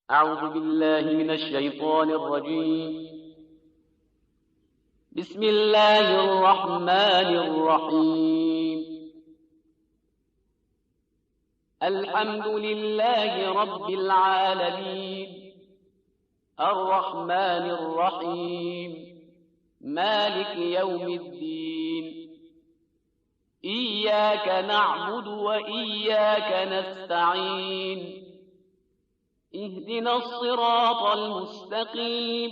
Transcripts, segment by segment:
أعوذ بالله من الشيطان الرجيم. بسم الله الرحمن الرحيم. الحمد لله رب العالمين الرحمن الرحيم مالك يوم الدين. إياك نعبد وإياك نستعين. اهدنا الصراط المستقيم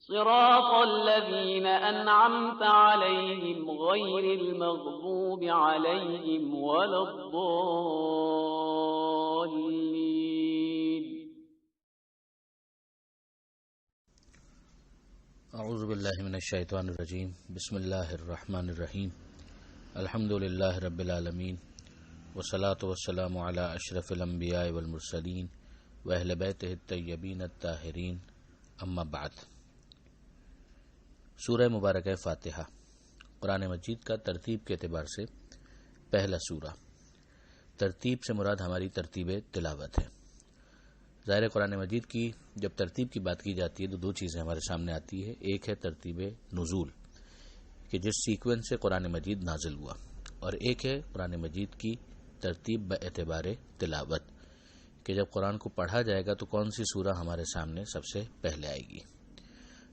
صراط الذين أنعمت عليهم غير المغضوب عليهم ولا الضالين. اعوذ باللہ من الشیطان الرجیم. بسم اللہ الرحمن الرحیم. الحمد للہ رب العالمین والصلاة والسلام علی اشرف الانبیاء والمرسلین واہل بیتہ الطیبین الطاہرین، اما بعد. سورہ مبارکہ فاتحہ قرآن مجید کا ترتیب کے اعتبار سے پہلا سورہ. ترتیب سے مراد ہماری ترتیب تلاوت ہے. ظاہر قرآن مجید کی جب ترتیب کی بات کی جاتی ہے تو دو چیزیں ہمارے سامنے آتی ہے. ایک ہے ترتیب نزول کہ جس سیکوینس سے قرآن مجید نازل ہوا، اور ایک ہے قرآن مجید کی ترتیب باعتبار تلاوت کہ جب قرآن کو پڑھا جائے گا تو کون سی سورہ ہمارے سامنے سب سے پہلے آئے گی.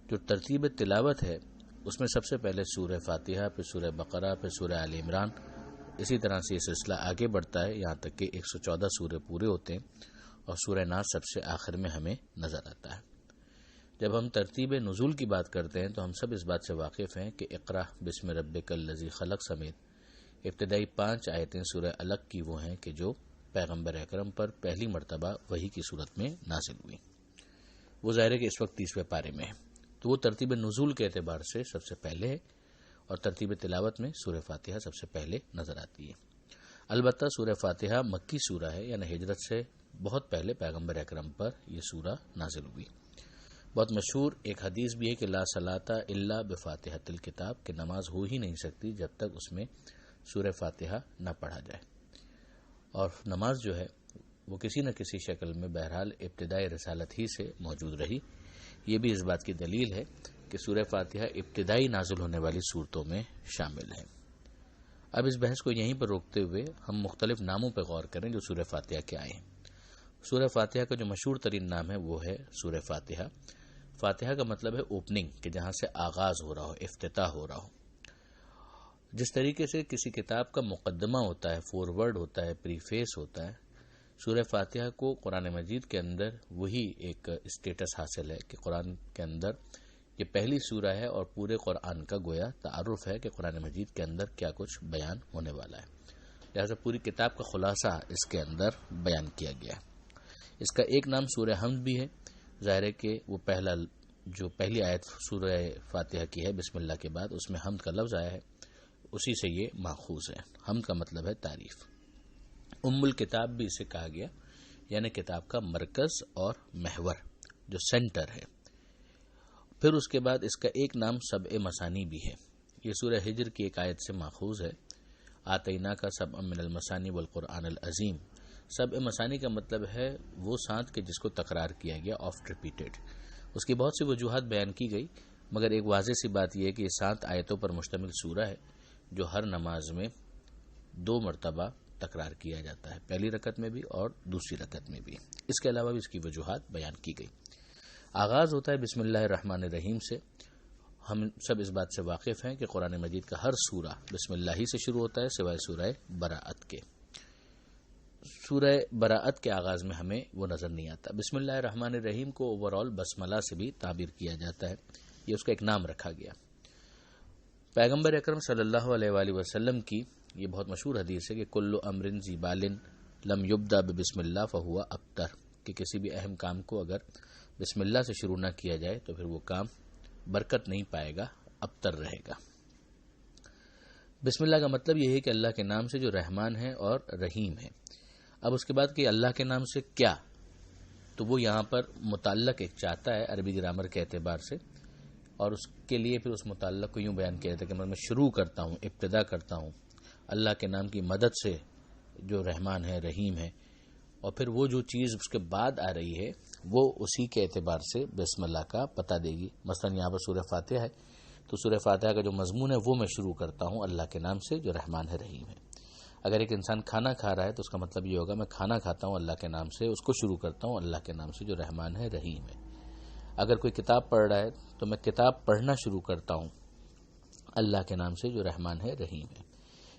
جو ترتیب تلاوت ہے اس میں سب سے پہلے سورہ فاتحہ، پھر سورہ بقرہ، پھر سورہ آل عمران، اسی طرح سے یہ سلسلہ آگے بڑھتا ہے یہاں تک کہ 114 سورے پورے ہوتے ہیں، اور سورہ ناس سب سے آخر میں ہمیں نظر آتا ہے. جب ہم ترتیب نزول کی بات کرتے ہیں تو ہم سب اس بات سے واقف ہیں کہ اقرأ بسم ربک الذی خلق سمیت ابتدائی 5 آیتیں سورہ الگ کی وہ ہیں کہ جو پیغمبر اکرم پر پہلی مرتبہ وحی کی صورت میں نازل ہوئی. وہ ظاہر ہے کہ اس وقت 30ویں پارے میں ہے، تو وہ ترتیب نزول کے اعتبار سے سب سے پہلے ہے، اور ترتیب تلاوت میں سورہ فاتحہ سب سے پہلے نظر آتی ہے. البتہ سورہ فاتحہ مکی سورہ ہے، یعنی ہجرت سے بہت پہلے پیغمبر اکرم پر یہ سورہ نازل ہوئی. بہت مشہور ایک حدیث بھی ہے کہ لا صلاۃ الا بفاتحۃ الکتاب، کہ نماز ہو ہی نہیں سکتی جب تک اس میں سورہ فاتحہ نہ پڑھا جائے. اور نماز جو ہے وہ کسی نہ کسی شکل میں بہرحال ابتدائی رسالت ہی سے موجود رہی. یہ بھی اس بات کی دلیل ہے کہ سورہ فاتحہ ابتدائی نازل ہونے والی صورتوں میں شامل ہے. اب اس بحث کو یہیں پر روکتے ہوئے ہم مختلف ناموں پر غور کریں جو سورہ فاتحہ کے آئے ہیں. سورہ فاتحہ کا جو مشہور ترین نام ہے وہ ہے سورہ فاتحہ. فاتحہ کا مطلب ہے اوپننگ، کہ جہاں سے آغاز ہو رہا ہو، افتتاح ہو رہا ہو. جس طریقے سے کسی کتاب کا مقدمہ ہوتا ہے، فورورڈ ہوتا ہے، پریفیس ہوتا ہے، سورہ فاتحہ کو قرآن مجید کے اندر وہی ایک اسٹیٹس حاصل ہے کہ قرآن کے اندر یہ پہلی سورہ ہے اور پورے قرآن کا گویا تعارف ہے کہ قرآن مجید کے اندر کیا کچھ بیان ہونے والا ہے. لہذا پوری کتاب کا خلاصہ اس کے اندر بیان کیا گیا ہے. اس کا ایک نام سورہ حمد بھی ہے. ظاہر ہے کہ وہ پہلی آیت سورہ فاتحہ کی ہے بسم اللہ کے بعد، اس میں حمد کا لفظ آیا ہے، اسی سے یہ ماخوذ ہے. حمد کا مطلب ہے تعریف. ام الکتاب بھی اسے کہا گیا، یعنی کتاب کا مرکز اور محور جو سینٹر ہے. پھر اس کے بعد اس کا ایک نام سبع مثانی بھی ہے. یہ سورہ ہجر کی ایک آیت سے ماخوذ ہے. آتینا کا سبع من المثانی والقرآن العظیم. سبع مثانی کا مطلب ہے وہ سات کہ جس کو تکرار کیا گیا، آفٹ ریپیٹڈ. اس کی بہت سی وجوہات بیان کی گئی، مگر ایک واضح سی بات یہ ہے کہ یہ 7 آیتوں پر مشتمل سورہ ہے جو ہر نماز میں 2 مرتبہ تکرار کیا جاتا ہے، پہلی رکعت میں بھی اور دوسری رکعت میں بھی. اس کے علاوہ بھی اس کی وجوہات بیان کی گئی. آغاز ہوتا ہے بسم اللہ الرحمن الرحیم سے. ہم سب اس بات سے واقف ہیں کہ قرآن مجید کا ہر سورہ بسم اللہ ہی سے شروع ہوتا ہے سوائے سورہ براءت کے. سورہ براءت کے آغاز میں ہمیں وہ نظر نہیں آتا. بسم اللہ الرحمن الرحیم کو اوور آل بسملہ سے بھی تعبیر کیا جاتا ہے، یہ اس کا ایک نام رکھا گیا. پیغمبر اکرم صلی اللہ علیہ وآلہ وسلم کی یہ بہت مشہور حدیث ہے کہ کل امر ذی بال لم یبدأ بسم اللہ فہو ابتر، کہ کسی بھی اہم کام کو اگر بسم اللہ سے شروع نہ کیا جائے تو پھر وہ کام برکت نہیں پائے گا، ابتر رہے گا. بسم اللہ کا مطلب یہ ہے کہ اللہ کے نام سے جو رحمان ہے اور رحیم ہے. اب اس کے بعد کہ اللہ کے نام سے کیا، تو وہ یہاں پر متعلق ایک چاہتا ہے عربی گرامر کے اعتبار سے، اور اس کے لیے پھر اس متعلق کو یوں بیان کیا جاتا ہے کہ میں شروع کرتا ہوں، ابتدا کرتا ہوں اللہ کے نام کی مدد سے جو رحمان ہے، رحیم ہے، اور پھر وہ جو چیز اس کے بعد آ رہی ہے وہ اسی کے اعتبار سے بسم اللہ کا پتہ دے گی. مثلا یہاں پر سورہ فاتحہ ہے تو سورہ فاتحہ کا جو مضمون ہے وہ میں شروع کرتا ہوں اللہ کے نام سے جو رحمان ہے رحیم ہے. اگر ایک انسان کھانا کھا رہا ہے تو اس کا مطلب یہ ہوگا میں کھانا کھاتا ہوں اللہ کے نام سے، اس کو شروع کرتا ہوں اللہ کے نام سے جو رحمان ہے رحیم ہے. اگر کوئی کتاب پڑھ رہا ہے تو میں کتاب پڑھنا شروع کرتا ہوں اللہ کے نام سے جو رحمان ہے رحیم ہے.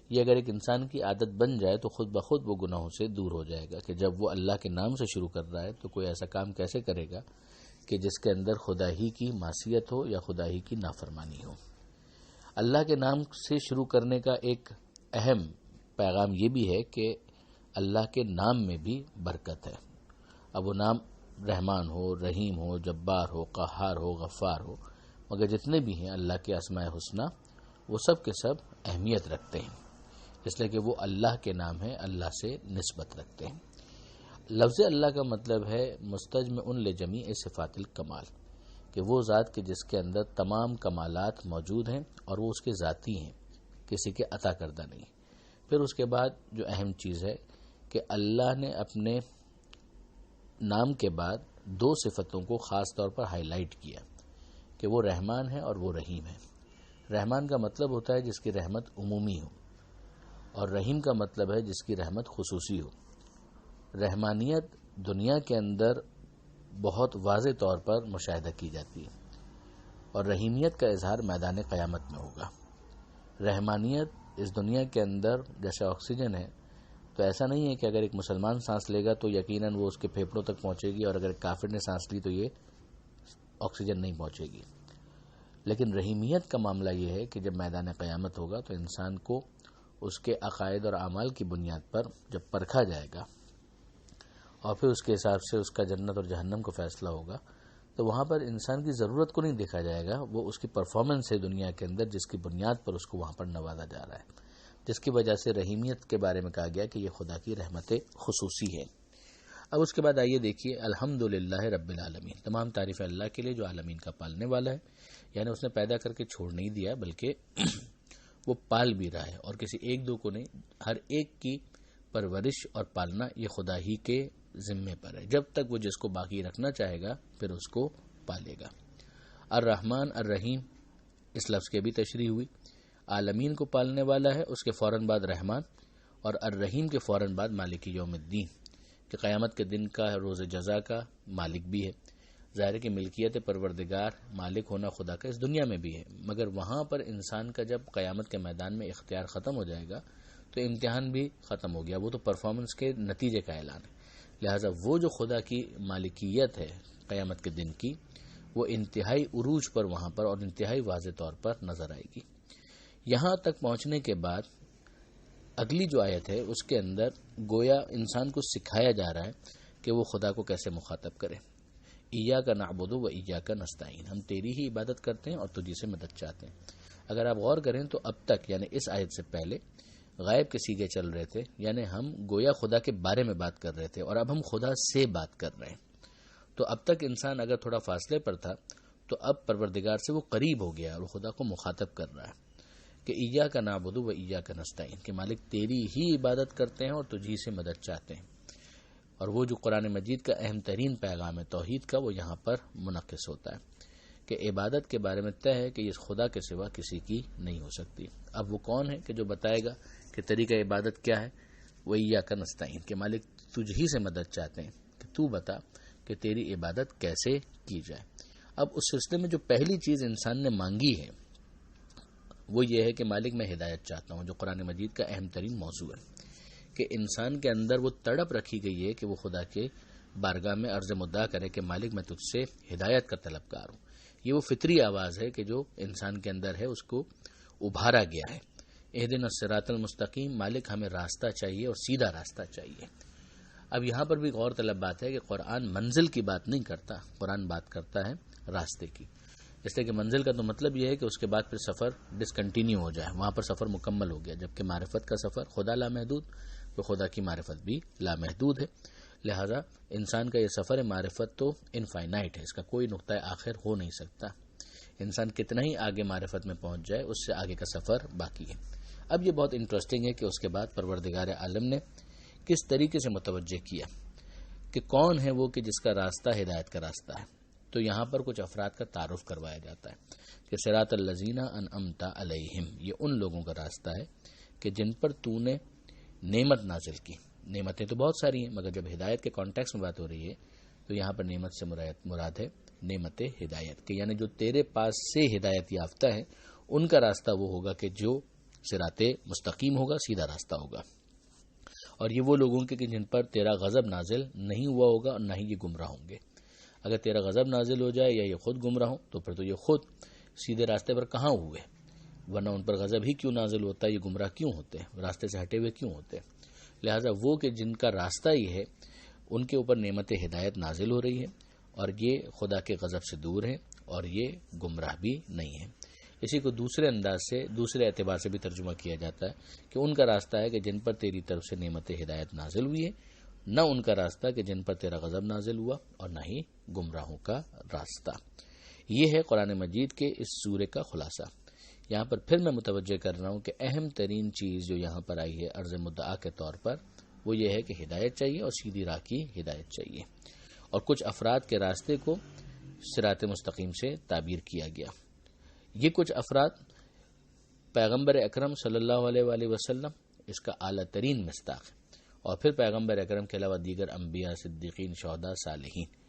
یہ اگر ایک انسان کی عادت بن جائے تو خود بخود وہ گناہوں سے دور ہو جائے گا کہ جب وہ اللہ کے نام سے شروع کر رہا ہے تو کوئی ایسا کام کیسے کرے گا کہ جس کے اندر خدا ہی کی معصیت ہو یا خدا ہی کی نافرمانی ہو. اللہ کے نام سے شروع کرنے کا ایک اہم پیغام یہ بھی ہے کہ اللہ کے نام میں بھی برکت ہے. اب وہ نام رحمان ہو، رحیم ہو، جبار ہو، قہار ہو، غفار ہو، مگر جتنے بھی ہیں اللہ کے اسماء حسنی وہ سب کے سب اہمیت رکھتے ہیں، اس لیے کہ وہ اللہ کے نام ہیں، اللہ سے نسبت رکھتے ہیں. لفظ اللہ کا مطلب ہے مستجمع لجمیع صفات الکمال، کہ وہ ذات کے جس کے اندر تمام کمالات موجود ہیں اور وہ اس کے ذاتی ہیں، کسی کے عطا کردہ نہیں. پھر اس کے بعد جو اہم چیز ہے کہ اللہ نے اپنے نام کے بعد دو صفتوں کو خاص طور پر ہائی لائٹ کیا کہ وہ رحمان ہے اور وہ رحیم ہے. رحمان کا مطلب ہوتا ہے جس کی رحمت عمومی ہو، اور رحیم کا مطلب ہے جس کی رحمت خصوصی ہو. رحمانیت دنیا کے اندر بہت واضح طور پر مشاہدہ کی جاتی ہے اور رحیمیت کا اظہار میدان قیامت میں ہوگا. رحمانیت اس دنیا کے اندر جیسے آکسیجن ہے تو ایسا نہیں ہے کہ اگر ایک مسلمان سانس لے گا تو یقیناً وہ اس کے پھیپھڑوں تک پہنچے گی، اور اگر کافر نے سانس لی تو یہ آکسیجن نہیں پہنچے گی. لیکن رحیمیت کا معاملہ یہ ہے کہ جب میدان قیامت ہوگا تو انسان کو اس کے عقائد اور اعمال کی بنیاد پر جب پرکھا جائے گا اور پھر اس کے حساب سے اس کا جنت اور جہنم کو فیصلہ ہوگا تو وہاں پر انسان کی ضرورت کو نہیں دیکھا جائے گا، وہ اس کی پرفارمنس ہے دنیا کے اندر جس کی بنیاد پر اس کو وہاں پر نوازا جا رہا ہے، جس کی وجہ سے رحیمیت کے بارے میں کہا گیا کہ یہ خدا کی رحمت خصوصی ہے. اب اس کے بعد آئیے دیکھیے الحمدللہ رب العالمین، تمام تعریف اللہ کے لیے جو عالمین کا پالنے والا ہے، یعنی اس نے پیدا کر کے چھوڑ نہیں دیا بلکہ وہ پال بھی رہا ہے، اور کسی ایک دو کو نہیں، ہر ایک کی پرورش اور پالنا یہ خدا ہی کے ذمے پر ہے. جب تک وہ جس کو باقی رکھنا چاہے گا پھر اس کو پالے گا. الرحمن الرحیم اس لفظ کی بھی تشریح ہوئی. عالمین کو پالنے والا ہے، اس کے فوراً بعد رحمان، اور الرحیم کے فوراً بعد مالک یوم الدین، کہ قیامت کے دن کا روز جزا کا مالک بھی ہے. ظاہر ہے کہ ملکیت پروردگار مالک ہونا خدا کا اس دنیا میں بھی ہے، مگر وہاں پر انسان کا جب قیامت کے میدان میں اختیار ختم ہو جائے گا تو امتحان بھی ختم ہو گیا، وہ تو پرفارمنس کے نتیجے کا اعلان ہے. لہٰذا وہ جو خدا کی مالکیت ہے قیامت کے دن کی وہ انتہائی عروج پر وہاں پر اور انتہائی واضح طور پر نظر آئے گی. یہاں تک پہنچنے کے بعد اگلی جو آیت ہے اس کے اندر گویا انسان کو سکھایا جا رہا ہے کہ وہ خدا کو کیسے مخاطب کرے. ایاک نعبد و ایاک نستعین، ہم تیری ہی عبادت کرتے ہیں اور تجھی سے مدد چاہتے ہیں. اگر آپ غور کریں تو اب تک یعنی اس آیت سے پہلے غائب کے سیغے چل رہے تھے، یعنی ہم گویا خدا کے بارے میں بات کر رہے تھے اور اب ہم خدا سے بات کر رہے ہیں. تو اب تک انسان اگر تھوڑا فاصلے پر تھا تو اب پروردگار سے وہ قریب ہو گیا اور خدا کو مخاطب کر رہا ہے کہ ایاک نعبد و ایاک نستعین، کہ مالک تیری ہی عبادت کرتے ہیں اور تجھی سے مدد چاہتے ہیں. اور وہ جو قرآن مجید کا اہم ترین پیغام ہے توحید کا وہ یہاں پر منعکس ہوتا ہے کہ عبادت کے بارے میں طے ہے کہ یہ خدا کے سوا کسی کی نہیں ہو سکتی. اب وہ کون ہے کہ جو بتائے گا کہ طریقہ عبادت کیا ہے؟ وہ ایاک نستعین، کہ مالک تجھ ہی سے مدد چاہتے ہیں کہ تو بتا کہ تیری عبادت کیسے کی جائے. اب اس سلسلے میں جو پہلی چیز انسان نے مانگی ہے وہ یہ ہے کہ مالک میں ہدایت چاہتا ہوں، جو قرآن مجید کا اہم ترین موضوع ہے کہ انسان کے اندر وہ تڑپ رکھی گئی ہے کہ وہ خدا کے بارگاہ میں عرض مدعا کرے کہ مالک میں تجھ سے ہدایت کا طلبگار ہوں. یہ وہ فطری آواز ہے کہ جو انسان کے اندر ہے، اس کو ابھارا گیا ہے. اہدنا الصراط المستقیم، مالک ہمیں راستہ چاہیے اور سیدھا راستہ چاہیے. اب یہاں پر بھی غور طلب بات ہے کہ قرآن منزل کی بات نہیں کرتا، قرآن بات کرتا ہے راستے کی. اس لیے کہ منزل کا تو مطلب یہ ہے کہ اس کے بعد پھر سفر ڈسکنٹینیو ہو جائے، وہاں پر سفر مکمل ہو گیا، جبکہ معرفت کا سفر خدا لامحدود تو خدا کی معرفت بھی لامحدود ہے. لہذا انسان کا یہ سفر معرفت تو انفائنائٹ ہے، اس کا کوئی نقطہ آخر ہو نہیں سکتا. انسان کتنا ہی آگے معرفت میں پہنچ جائے اس سے آگے کا سفر باقی ہے. اب یہ بہت انٹرسٹنگ ہے کہ اس کے بعد پروردگار عالم نے کس طریقے سے متوجہ کیا کہ کون ہے وہ کہ جس کا راستہ ہدایت کا راستہ ہے، تو یہاں پر کچھ افراد کا تعارف کروایا جاتا ہے کہ صراط الذین انعمت علیہم، یہ ان لوگوں کا راستہ ہے کہ جن پر تو نے نعمت نازل کی۔ نعمتیں تو بہت ساری ہیں، مگر جب ہدایت کے کانٹیکس میں بات ہو رہی ہے تو یہاں پر نعمت سے مراد ہے نعمت ہدایت، کہ یعنی جو تیرے پاس سے ہدایت یافتہ ہے ان کا راستہ وہ ہوگا کہ جو صراط مستقیم ہوگا، سیدھا راستہ ہوگا، اور یہ وہ لوگوں کے کہ جن پر تیرا غضب نازل نہیں ہوا ہوگا اور نہ ہی یہ گمراہ ہوں گے۔ اگر تیرا غضب نازل ہو جائے یا یہ خود گمراہ ہوں تو پھر تو یہ خود سیدھے راستے پر کہاں ہوئے، ورنہ ان پر غضب ہی کیوں نازل ہوتا ہے، یہ گمراہ کیوں ہوتے ہیں، راستے سے ہٹے ہوئے کیوں ہوتے ہیں۔ لہٰذا وہ کہ جن کا راستہ یہ ہے ان کے اوپر نعمت ہدایت نازل ہو رہی ہے، اور یہ خدا کے غضب سے دور ہیں اور یہ گمراہ بھی نہیں ہیں۔ اسی کو دوسرے انداز سے، دوسرے اعتبار سے بھی ترجمہ کیا جاتا ہے کہ ان کا راستہ ہے کہ جن پر تیری طرف سے نعمت ہدایت نازل ہوئی ہے، نہ ان کا راستہ کہ جن پر تیرا غضب نازل ہوا، اور نہ ہی گمراہوں کا راستہ۔ یہ ہے قرآن مجید کے اس سورے کا خلاصہ۔ یہاں پر پھر میں متوجہ کر رہا ہوں کہ اہم ترین چیز جو یہاں پر آئی ہے عرض مدعا کے طور پر، وہ یہ ہے کہ ہدایت چاہیے اور سیدھی راہ کی ہدایت چاہیے، اور کچھ افراد کے راستے کو صراط مستقیم سے تعبیر کیا گیا۔ یہ کچھ افراد پیغمبر اکرم صلی اللہ علیہ وآلہ وسلم اس کا اعلیٰ ترین مصداق ہے، اور پھر پیغمبر اکرم کے علاوہ دیگر انبیاء، صدیقین، شہداء، صالحین۔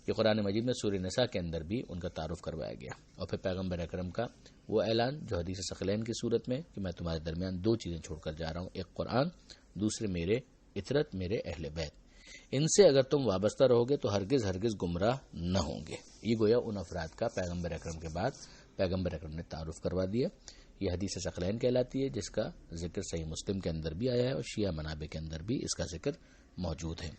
یہ قرآن مجید میں سورہ نساء کے اندر بھی ان کا تعارف کروایا گیا، اور پھر پیغمبر اکرم کا وہ اعلان جو حدیث ثقلین کی صورت میں کہ میں تمہارے درمیان دو چیزیں چھوڑ کر جا رہا ہوں، ایک قرآن، دوسرے میرے اطرت، میرے اہل بیت، ان سے اگر تم وابستہ رہو گے تو ہرگز ہرگز گمراہ نہ ہوں گے۔ یہ گویا ان افراد کا پیغمبر اکرم کے بعد پیغمبر اکرم نے تعارف کروا دیا۔ یہ حدیث ثقلین کہلاتی ہے، جس کا ذکر صحیح مسلم کے اندر بھی آیا ہے اور شیعہ منابع کے اندر بھی اس کا ذکر موجود ہے۔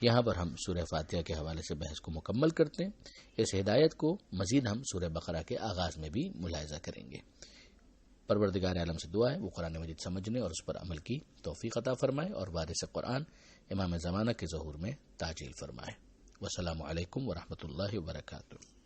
یہاں پر ہم سورہ فاتحہ کے حوالے سے بحث کو مکمل کرتے ہیں۔ اس ہدایت کو مزید ہم سورہ بقرہ کے آغاز میں بھی ملاحظہ کریں گے۔ پروردگار عالم سے دعا ہے وہ قرآن مجید سمجھنے اور اس پر عمل کی توفیق عطا فرمائے، اور وارث قرآن امام زمانہ کے ظہور میں تعجیل فرمائے۔ والسلام علیکم ورحمۃ اللہ وبرکاتہ۔